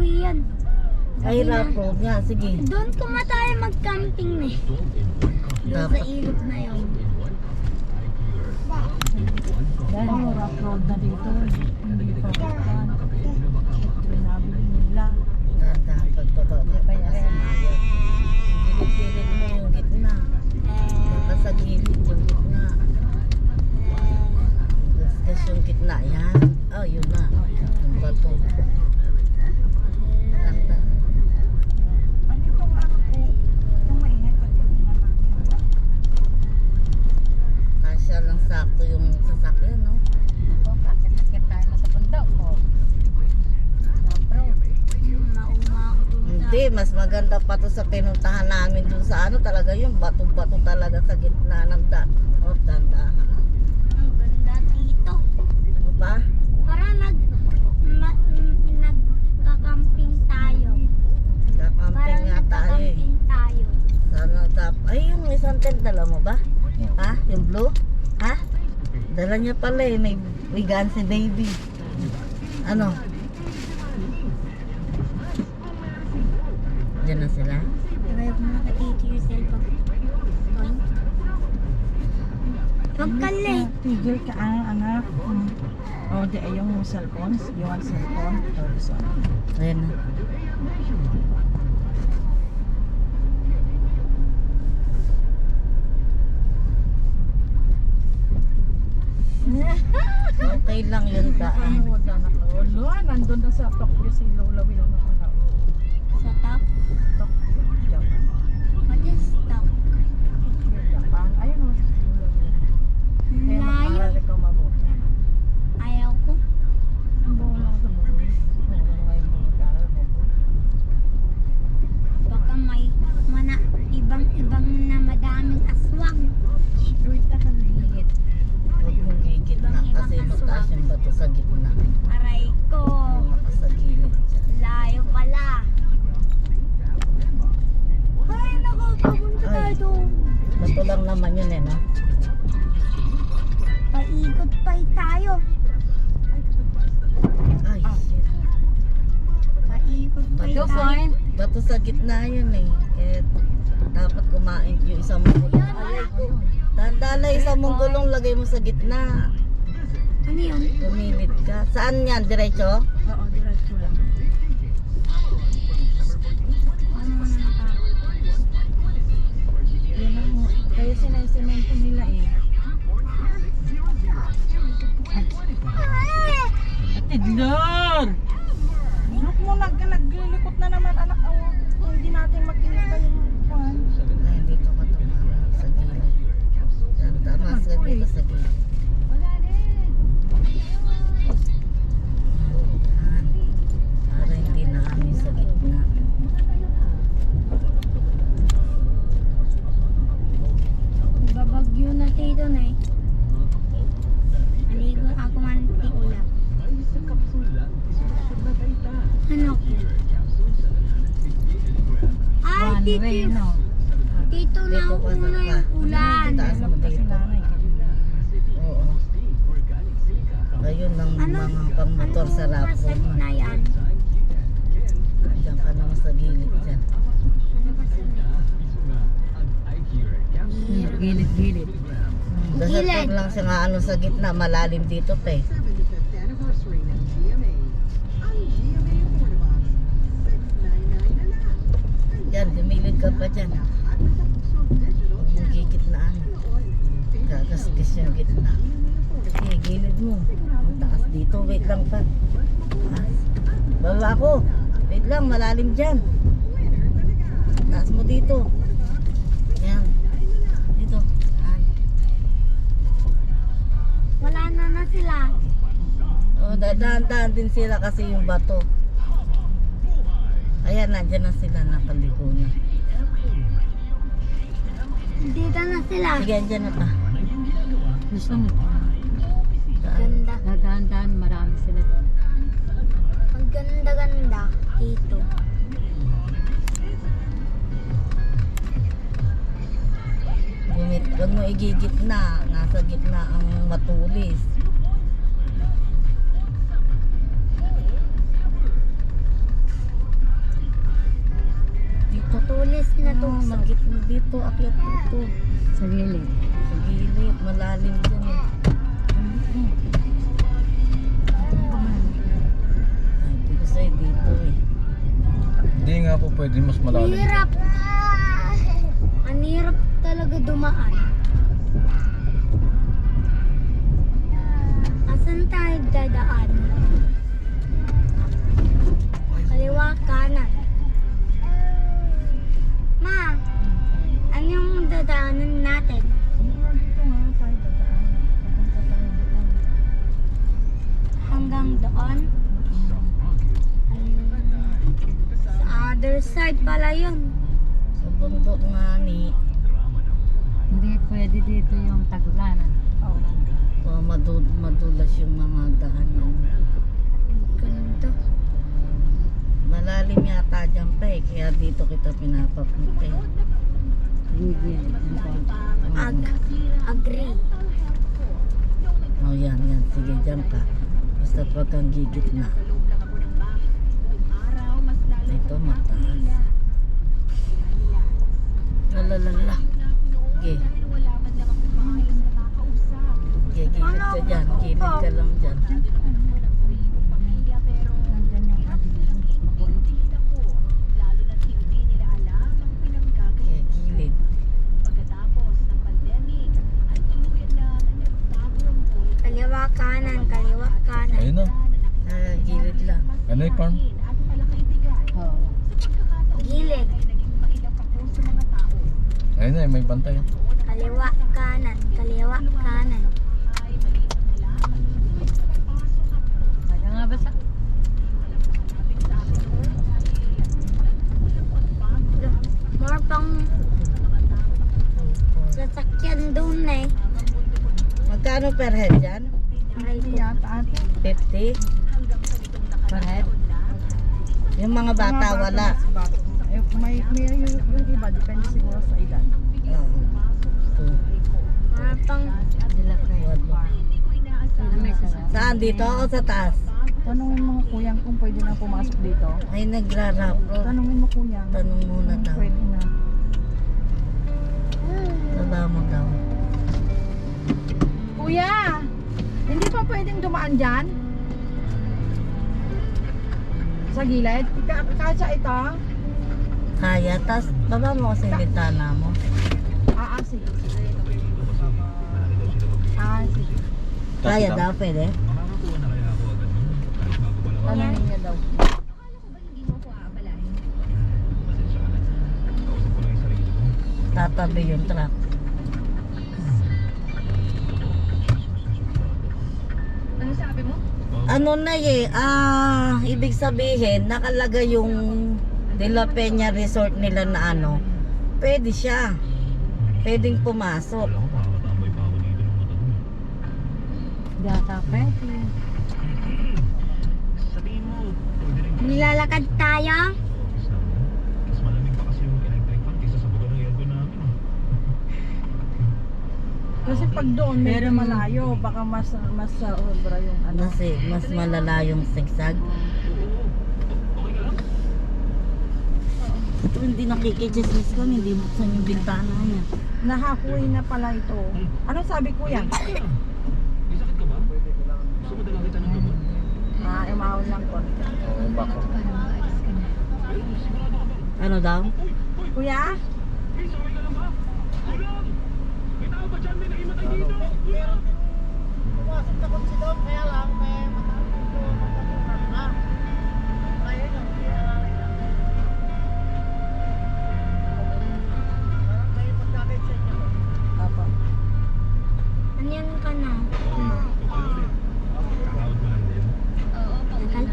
uuwi yan. Ay, rough road nga. Sige. Doon kuma tayo mag-camping eh. Doon sa ilog na yun. Dahil rough road na dito. Hindi pa yan. Pinabili nila. Dahan-dahan pagpababa pa na sa mayat. Gilid-gilid mo yung gitna. Baka sa gilid yung gitna. Gasgas yung gitna. Yan. Oh, yun na. Yung bato. Dahan-dahan. Ano itong ano po? Itong maingat at tingnan natin. Kasya lang sakto yung sasakyan, no? Kakit-kakit tayo na sa bundok po. Mauma ako doon sa... Hindi, mas maganda pa to sa pinuntahan namin dun sa ano talaga yung bato-bato talaga sa gitna ng oh, dahan-dahan. Ang ganda dito. Ano ba? Parang nagka-camping tayo. Kakamping Parang nga tayo eh. nagka-camping tayo. Sana ay yung isang tent dala mo ba? Ha? Yung blue? Ha? Dala niya pala eh. May wigan si baby. Ano? Diyan na sila? Kaya kung nakatiti yung cellphone. Huwag ka late. Tigil ka ang anak. O, di ay yung cellphone. You want cellphone? Or so. Ayan na. Okay lang yun daan. Ano na nakaulo? Nandun na sa Tokyo si Lola Will nakalaw. Sa top? Tokyo, Japan. What is top? Tokyo, Japan. Ayun o si Lola Will. Kaya Layo. mag-aaral ikaw mabuti. Ayaw ko. Ang buo lang sa buhay. Oo, ngayon mo mag-aaral mabuti. Baka may ibang-ibang na madaming aswang. Wait na kaliit. Huwag mong gigit na kasi mataas yung bato sa gitna. Aray ko. Sa gilid dyan. Layo pala. Ay, nako. Papunta tayo Ay. doon. Bato lang naman yun eh, no? Paikot pa tayo. Ay, shit. Paikot pa Bato, tayo. bato sa gitna yun eh. Eh, dapat kumain yung isang mong Ayun, wala ko. Dahan-dahan na isang mong gulong lagay mo sa gitna. Ano yun? Lumilid ka. Saan yan? Diretso? Oo, diretso lang. Ano mo na natakot? Yun ang kaya sinaisemento nila eh. Tidlor! Look mo, naglilikot na naman anak. Oh, hindi natin makikita yung kuhan. Ay, dito ka tumama sa gilid. Yan, tama sa dito sa gilid. Yan. Para hindi na kami sa gitna. Nagbabagyo na dito na eh. Maligo ako manti ulam. Ano? Ay, One dito way, yung... no? Dito na Dito ka una sa yung ulan. Taas mo Kasi dito. nanay. Oo. Ayun ang Ano? mga pang-motor sa Ano rapo. masad na yan? Diyan ka naman sa gilid dyan. Ano masad na? Gilid-gilid. Dasal Gilid. lang siya nga ano sa gitna, malalim dito pe. Yan, dumilid ka pa dyan. Huwag mong gigitnaan. Gagasgas yung gitna. Okay, gilid mo. Ang taas dito, wait lang pa. Taas. Baba ko. Wait lang, malalim dyan. Taas mo dito. Yan. Dito. Yan. Wala na sila. Oh, dahan-dahan din sila kasi yung bato. Ayan, nandiyan na sila, nakaliko na. Dito na sila. Sige, andyan na pa. Gusto mo? Ganda. Dahan-dahan, marami sila. Ang ganda-ganda dito. Huwag mo igigitna. Nasa gitna ang matulis. dito. Sa gilid. Sa gilid, malalim dyan eh. Sabi ko sa'yo dito eh. Hindi nga po pwede mas malalim. Hirap. Ang hirap talaga dumaan. Asan tayo dadaan? Kaliwa, kanan. Ma, ano yung dadaanan natin? Dito nga tayo dadaan. Papunta tayo doon. Hanggang doon? Sa other side pala yun. Sa bundok nga ni. Hindi pwede dito yung tagulanan. Oh, madulas yung mga daanan. Ganito. Malalim yata dyan pa eh. Kaya dito kita pinapapunta eh. Gigil. Agree. Oh, yan. Sige, dyan ka. Basta pag kang gigit na. Ito, mataas. Lalalala. Okay. Okay, gilid ka dyan. Gilid ka lang dyan. Nandyan yung ating makulit. Okay, gilid. Kaliwa, kanan. Kaliwa, kanan. Ayun na. Gilid lang. Ano yung farm? Oo. Gilid. Ayun na, may bantay. Kaliwa, kanan. Kaliwa, kanan. Kaya nga basa. More pang sasakyan doon na eh. Magkano per head dyan? Aray ko. Yata ate. 50? Per head. Yung mga bata wala. May yung iba, depende siguro sa edad. Oo. Ito. More pang Dila kayo. Na may sasakyan. Saan? Dito o sa taas? Tanungin mo kuyang kung pwede na pumasok dito. Ay, nagrarapro. Tanungin mo kuyang. Tanong muna Kung daw. pwede na. Baba mo daw. Kuya! Hindi pa pwedeng dumaan dyan? Sa gilid? Kasya ito? Kaya, tas baba mo kasi yung bintana mo. Sige. Sige. Kaya daw, pwede? Tanungin niya daw. Tatabi yung truck. Ano na ibig sabihin, nakalagay yung De La Peña Resort nila na ano, pwede siya. Pwedeng pumasok. Hindi ata pwede. nilalakad tayo. Kasi pag doon, medyo malayo, baka mas sobra yung ano. Kasi mas malala yung sigsag. Ito hindi nakikichismis kami, hindi buksan yung bintana niya. Nahakuin na pala ito. Ano sabi kuya? Umahon lang ko. Ano daw? Kuya? Apa? Anyan ka na. Tagal.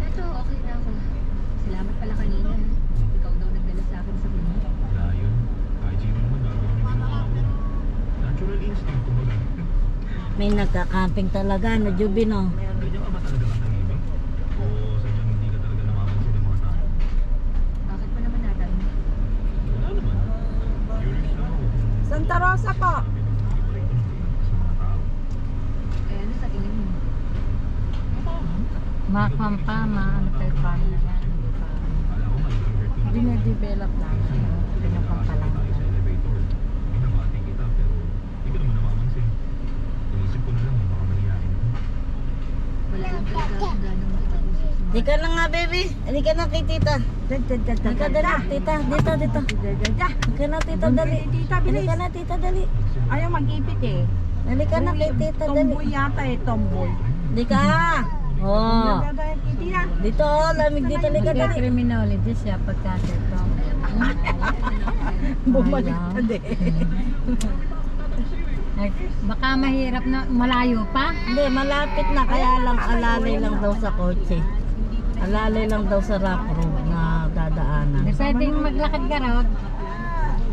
Ito, okay na ako. Salamat pala kanina. Ikaw daw nagdala sa akin sa bumi. May nagka-camping talaga, no, Juby, no? Bakit pa naman natin? Santa Rosa po. Kaya ano sa tingin mo? Makam pa, maano tayo pa na yan. Hindi pa. Dinedevelop namin. Pinupampalangan. Wala lang talaga kung gano'ng makipag-usap sa Di ka na nga, baby. Hindi ka na kay tita. Hindi ka dali, tita. Dito, dito. Hindi ka na, tita, dali. Tita, Hindi bilis. ka na, tita, dali. Ayaw mag-ipit eh. Hindi ka na kay tita, dali. Tomboy yata eh, tomboy. Di ka. Oh. Tita, Dito, oh, lamig dito. Hindi ka dali. Criminology siya pagkasito. bumalik ka din. Ay, baka mahirap na malayo pa. Hindi, malapit na. Kaya lang alalay lang daw sa kotse. Alalay lang daw sa rock road na dadaanan. Di pwedeng maglakad ka raw.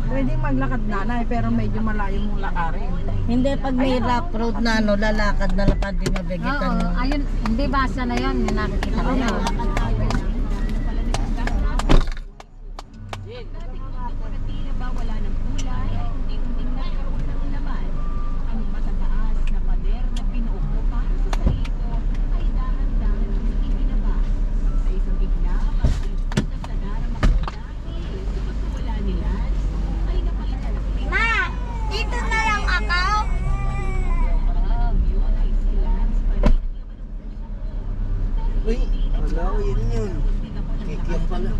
Pwedeng maglakad nanay pero medyo malayo mong lakarin. Hindi, pag may rock road na ano, lalakad na lapad, di mabigitan Oo, yung... ayun, hindi basa na yun. Yung nakikita ko yun. Ma, dito na lang ako. Uy, wala ko yun yun. Kikiyang pala.